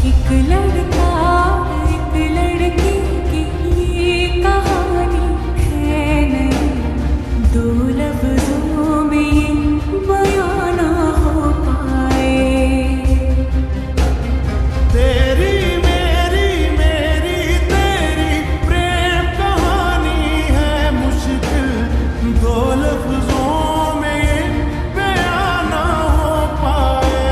एक लड़का एक लड़की की ये कहानी है नहीं, दो लफ्जों में ये बयां ना हो पाए। तेरी मेरी मेरी तेरी प्रेम कहानी है मुश्किल, दो लफ्जों में ये बयां ना हो पाए।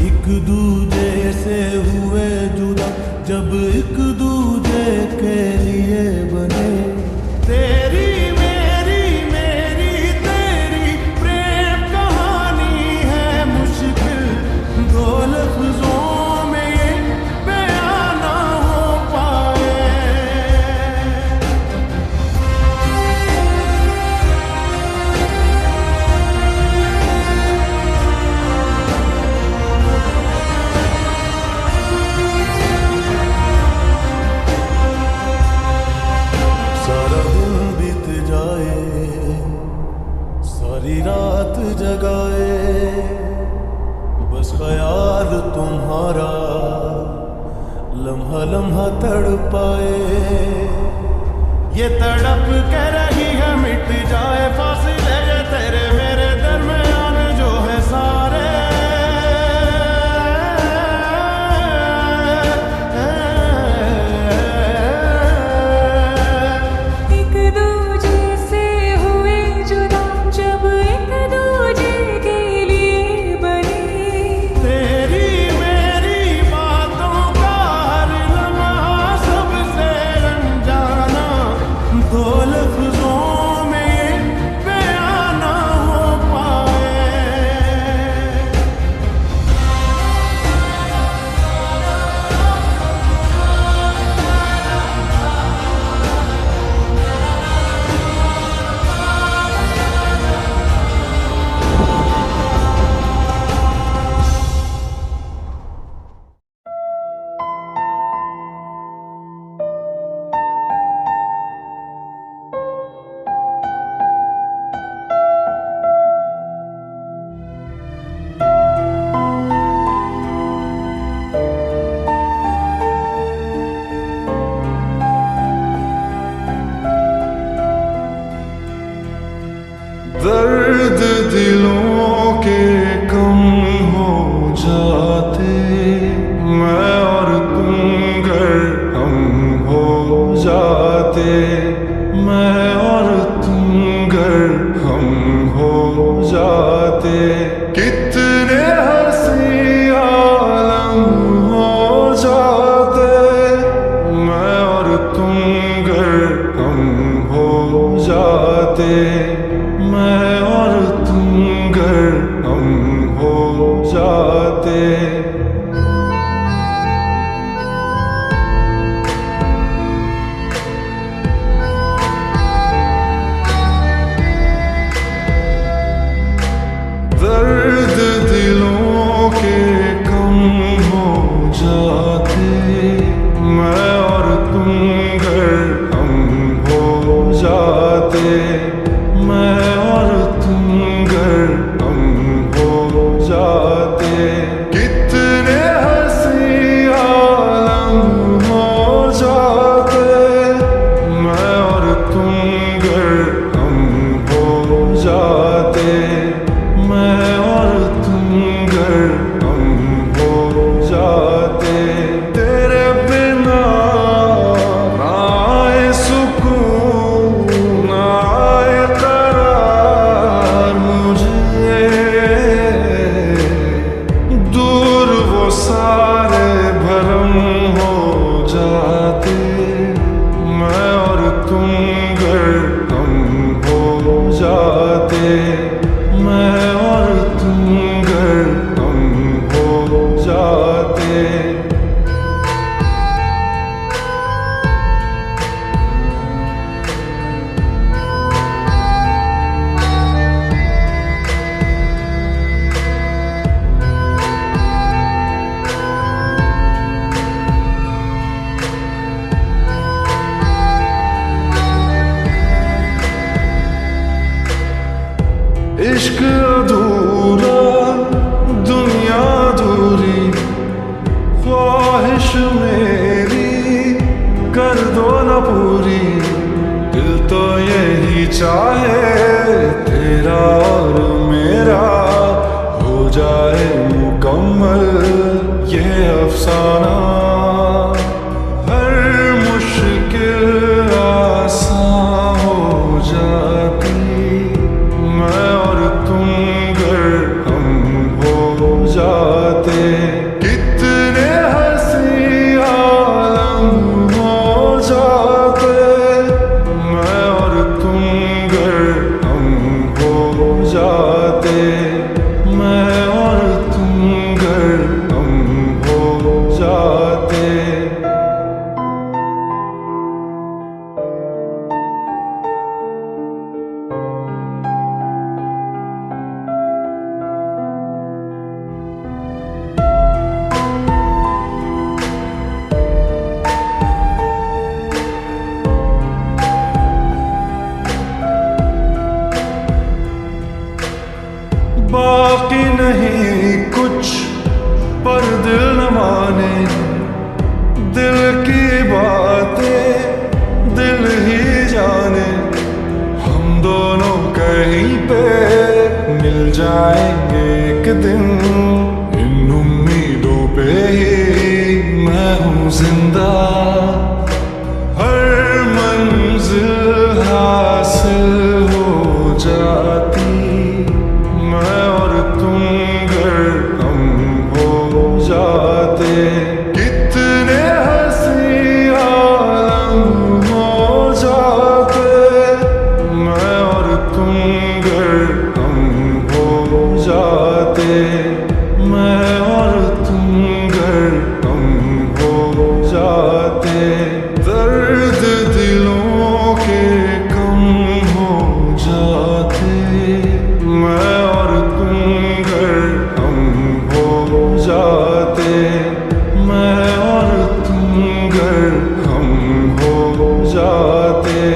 एक दूजे से हुए जुदा जब एक दूजे के लिए बने। तेरी मेरी मेरी तेरी प्रेम कहानी है मुश्किल, दो लफ्जों में ये बयां ना हो पाए। सारा दिन बीत जाए, सारी रात जगाए, बस ख्याल तुम्हारा लम्हा लम्हा तड़पाए। ये तड़प के रही है मिट जाए फासले ये तेरे मेरे दरमियान जो है सारे। एक दूजे से हुए जुदा जब एक दूजे के लिए बने। तेरी मेरी बातों का हर लम्हा सबसे अनजाना, दो लफ्जों में ये बयां ना हो पाए। दर्द दिलों के कम हो जाते, मैं और तुम घर हम हो जाते, मैं और तुम घर हम हो जाते। कितने हंसी आलम हो जाते, मैं और तुम घर हम हो जाते, मैं और तुम घर हम हो जाते। दर्द दिलों के कम हो जाते, मैं और तुम घर हम हो जाते, मैं और तुम घर हम हो जाते। कितने हंसी आलम हो जाते, मैं और तुम घर हम हो जाते, मैं और तुम घर हम हो जाते। तेरे बिना ना आए सुकून ना आए करार मुझे, दूर वो सारे भरम हो जाते, मैं और तुम घर हम हो जाते, मैं और तुम घर हम हो जाते। इश्क अधूरा दुनिया अधूरी पल ये अफसाना, हर मुश्किल आसान हो जाती, मैं और तुम अगर हम हो जाते। कितने हंसी आलम हो जाते, मैं और तुम अगर हम हो जाते, मैं और तुम अगर हम हो जाते। बाकी नहीं कुछ पर दिल न माने, दिल की बातें दिल ही जाने। हम दोनों कहीं पे मिल जाएंगे एक दिन, इन उम्मीदों पे ही मैं हूँ जिंदा। हर मंजिल हासिल हो जाती, मैं और तुम अगर हम हो जाते। कितने हंसी आलम हो जाते, मैं और तुम अगर हम हो जाते, मैं और तुम अगर हम हो जाते। दर्द दिलों के कम हो जाते, मैं और तुम अगर हम हो जाते, मैं और तुम अगर हम हो जाते।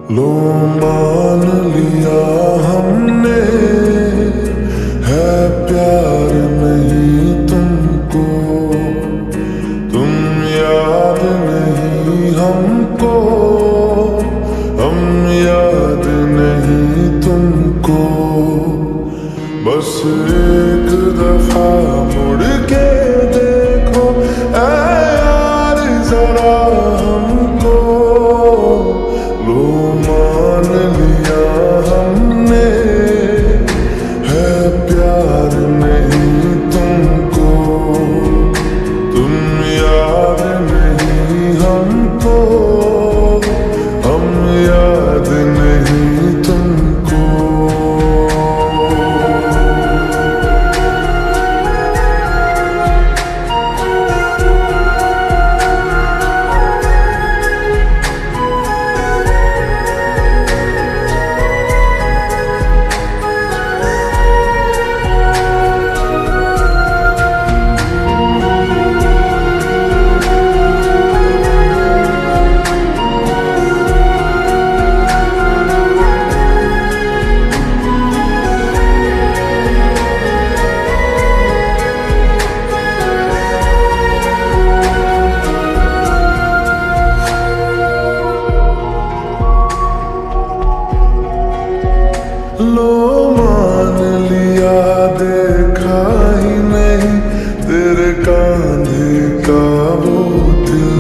लो मान लिया हमने, है प्यार नहीं तुमको, तुम याद नहीं हमको, हम याद नहीं तुमको। बस एक दफा मुड़ के देखो ऐ यार जरा हमको। लो मान लिया हमने, है प्यार नहीं तुमको, तुम याद नहीं हमको, हम याद नहीं तुमको। लो मान लिया देखा ही नहीं तेरे कांधे का वो दिल।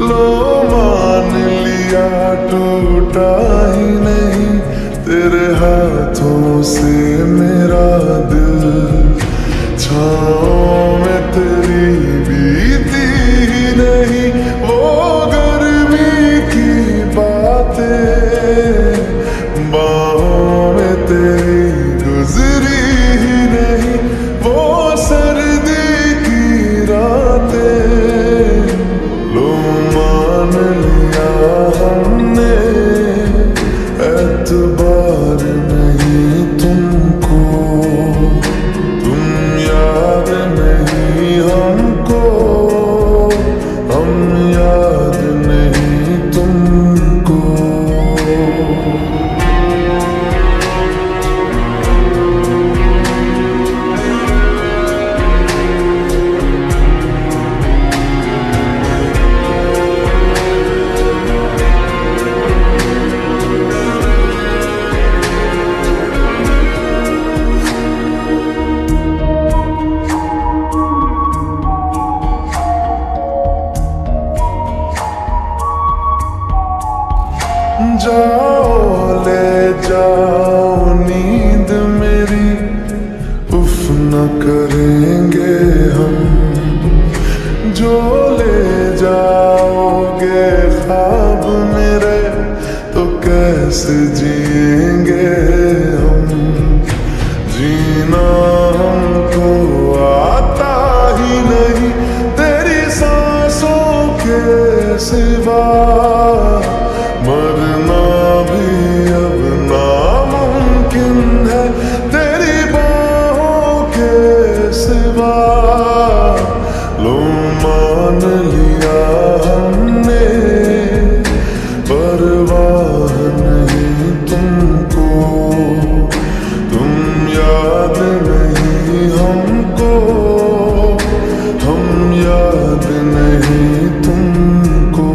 लो मान लिया टूटा ही नहीं तेरे हाथों से मेरा दिल। करेंगे हम, जो ले जाओगे ख्वाब मेरे तो कैसे जिएंगे हम। जीना हमको आता ही नहीं तेरी सांसों के सिवा, मरना भी अब नामुमकिन है तेरी बाहों के सिवा। लो मान लिया हमने, परवाह नहीं तुमको, तुम याद नहीं हमको, हम याद नहीं तुमको।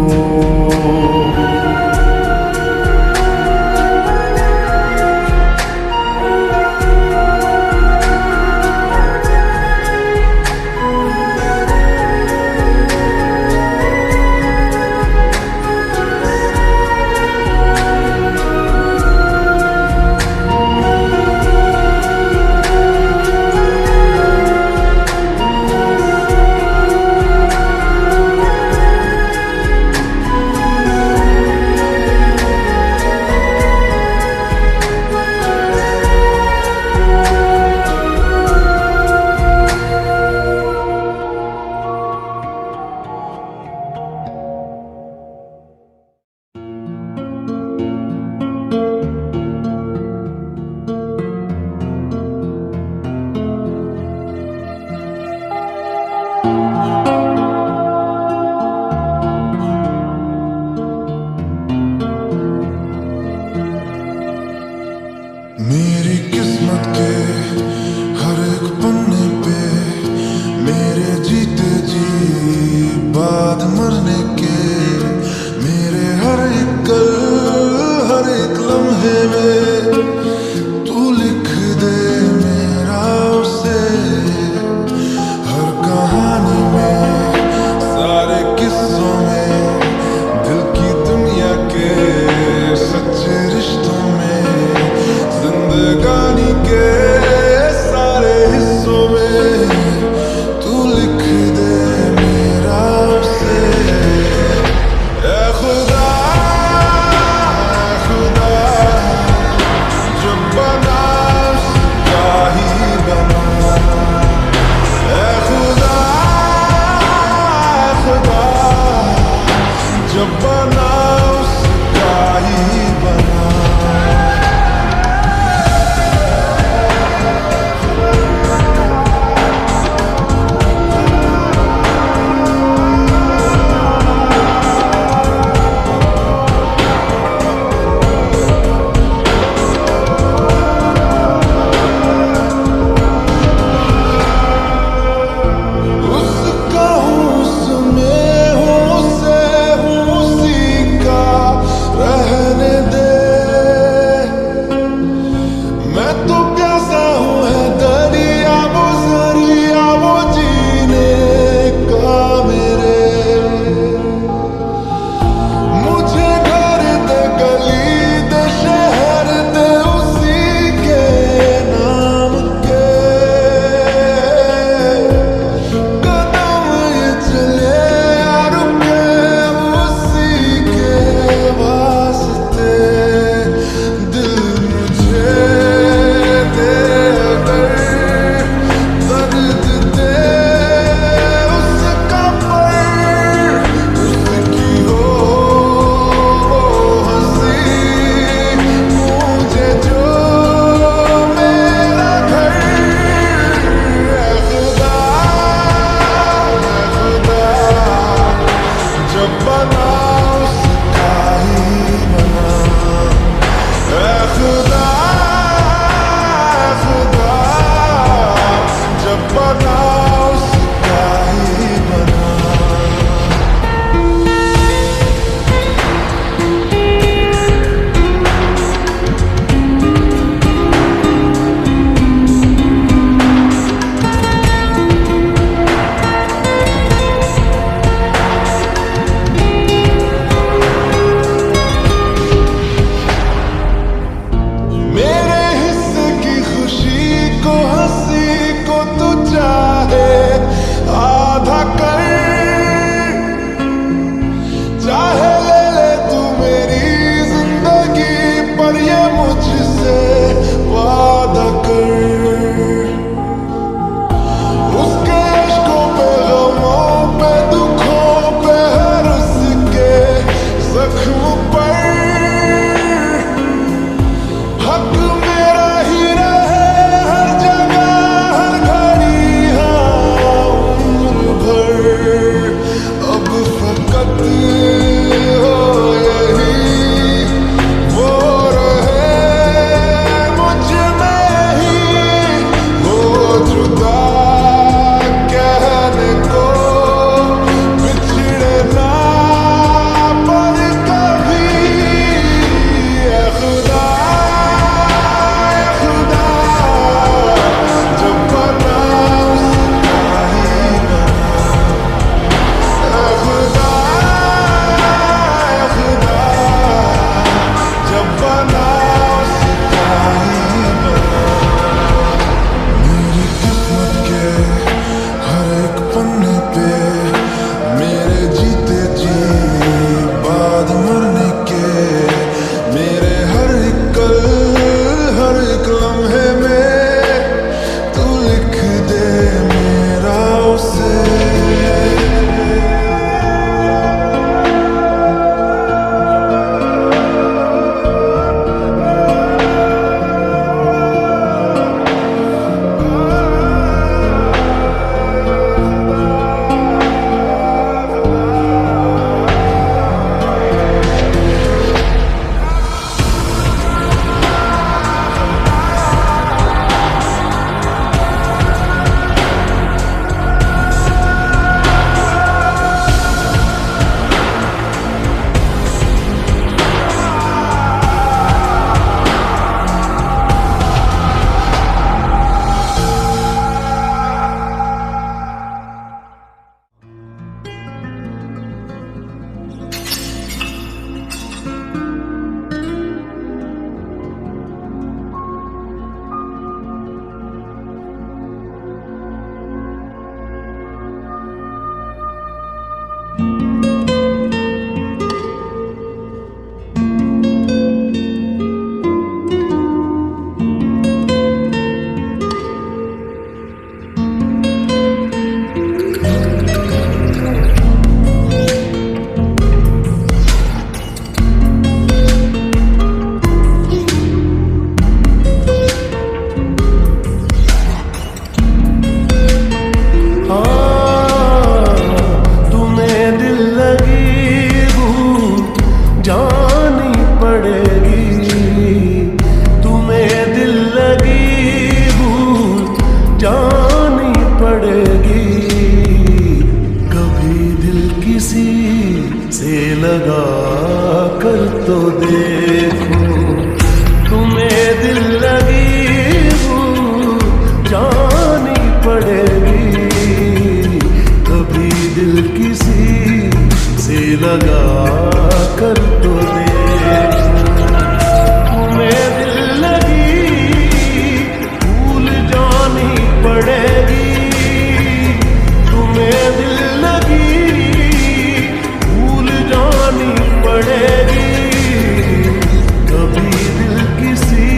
लगा कर तो देख, तुम्हें दिल लगी भूल जानी पड़ेगी, तुम्हें दिल लगी भूल जानी पड़ेगी। कभी दिल किसी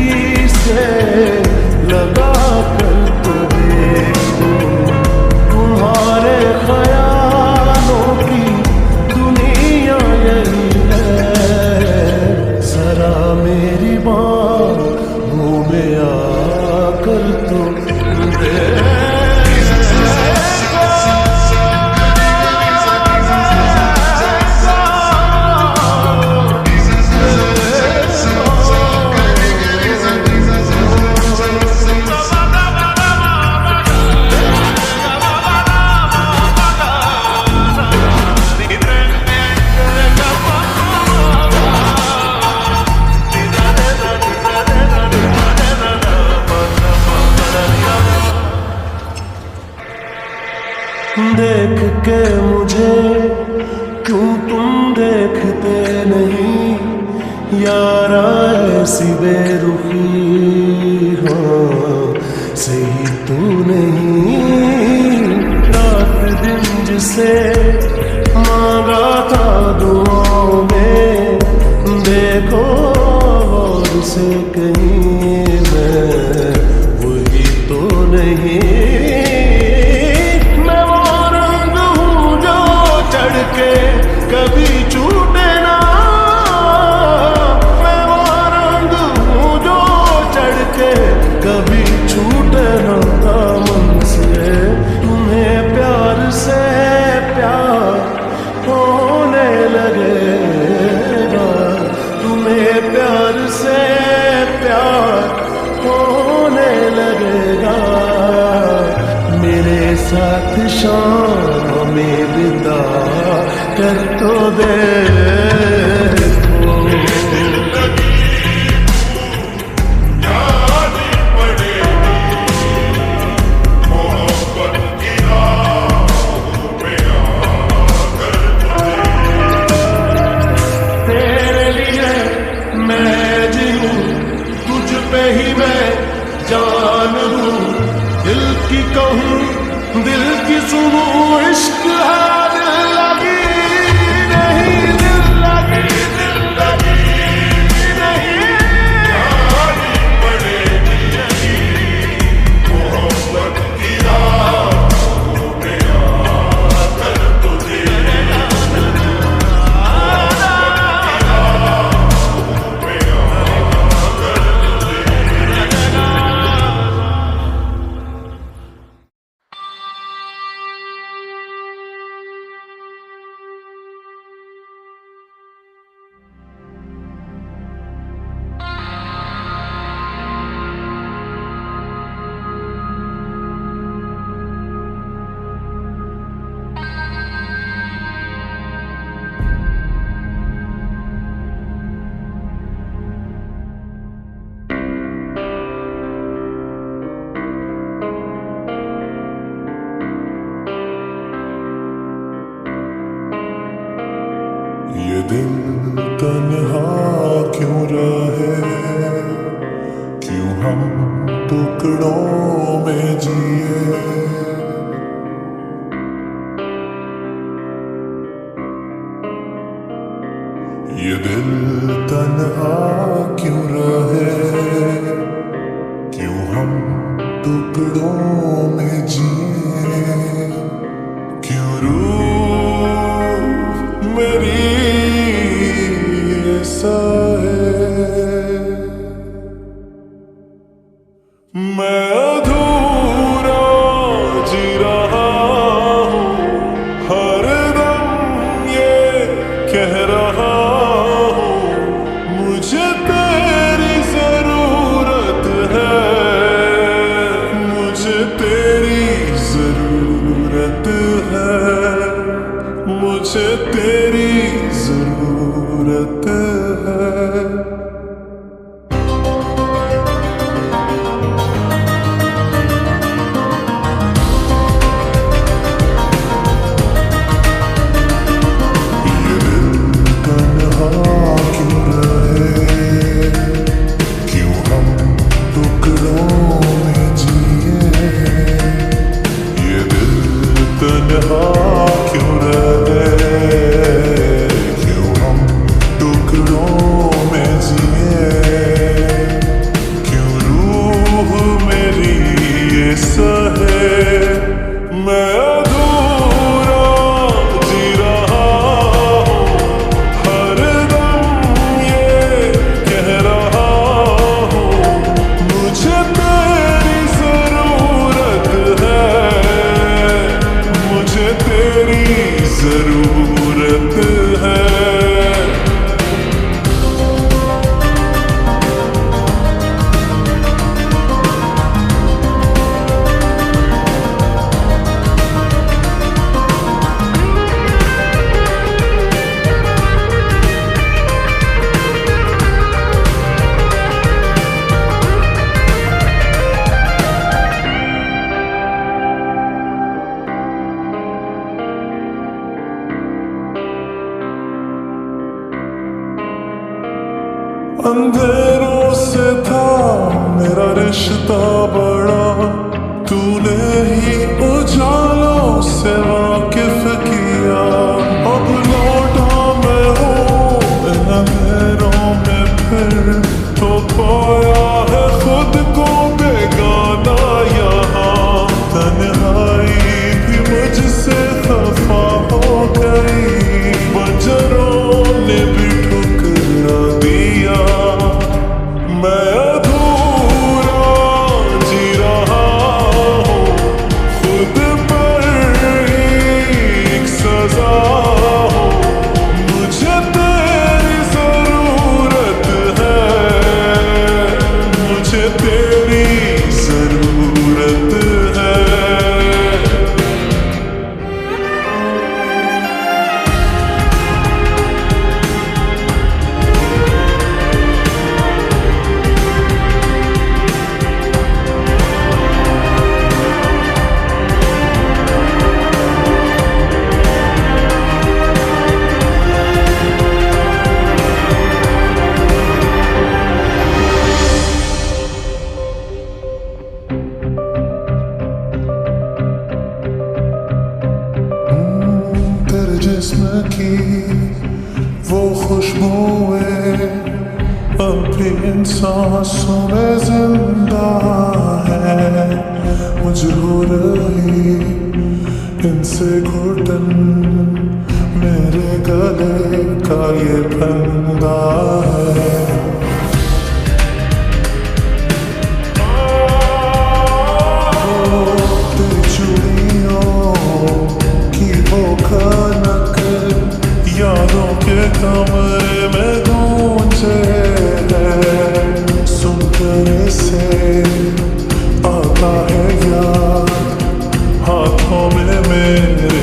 से लगा कर तो देखो, तुम्हारे ख्यालों की दुनिया यही है। जरा मेरी बाहों में आकर तो देखो। देख के मुझे क्यों तुम देखते नहीं, यारा ऐसी बेरुखी हाँ सही तो नहीं। रात दिन जिसे मांगा था दुआओं में, देखो और से कहीं मैं वही तो नहीं। के कभी छूटे ना, मैं वो रंग हूँ जो चढ़ के कभी छूटे ना दामन से। तुम्हें प्यार से प्यार होने लगेगा, तुम्हें प्यार से प्यार होने लगेगा। मेरे साथ शाम में बिता कर तो देखो। तेरे लिए मैं जीऊं, तुझ पे ही मैं जान दूं। दिल की कहूँ दिल की सुनूं, इश्क है दिल लगी नहीं, दिल लगी नहीं। जानी पड़ेगी मोहब्बत की राहों में आकर तुझे, ये दिल तन्हा क्यों रहे, क्यों हम टुकड़ों में जिए। ये दिल तन्हा क्यों रहे, क्यों हम टुकड़ों में जिए। क्यों रूह मेरी ऐसा है, मैं अधूरा जी रहा हूँ, हर दम ये कह रहा हूँ, मुझे तेरी जरूरत है, मुझे तेरी जरूरत है, मुझे तेरी जरूरत है। ये दिल तरह क्यों रहे, क्यों हम टुकड़ों में जिए, क्यों रूह मेरी ये सहे। मैं अधूरा जी रहा हूँ, हर दम ये कह रहा हूँ, मुझे तेरी जरूरत है, मुझे तेरी जरूरत है। अंधेरों से था मेरा रिश्ता बड़ा, तूने ही उजालों से वाकिफ किया। अब लौटा मैं हूँ इन अंधेरों में फिर, तो पाया है खुद को बेगाना यहाँ। तन्हाई भी मुझसे खफा हो गई, बंजरों ने भी ठुकरा दिया। मैं अधूरा जी रहा हूँ, खुद पर एक सजा हो। मुझे तेरी जरूरत है, मुझे तेरी जरूरत है। जिस्म की वो खुशबुएं अब भी इन सांसों में जिंदा है। मुझे हो रही इनसे घुटन, मेरे गले का ये फंदा है। यादों के कमरे में गूंजे हैं, सुनकर इसे आता है याद, हाथों में मेरे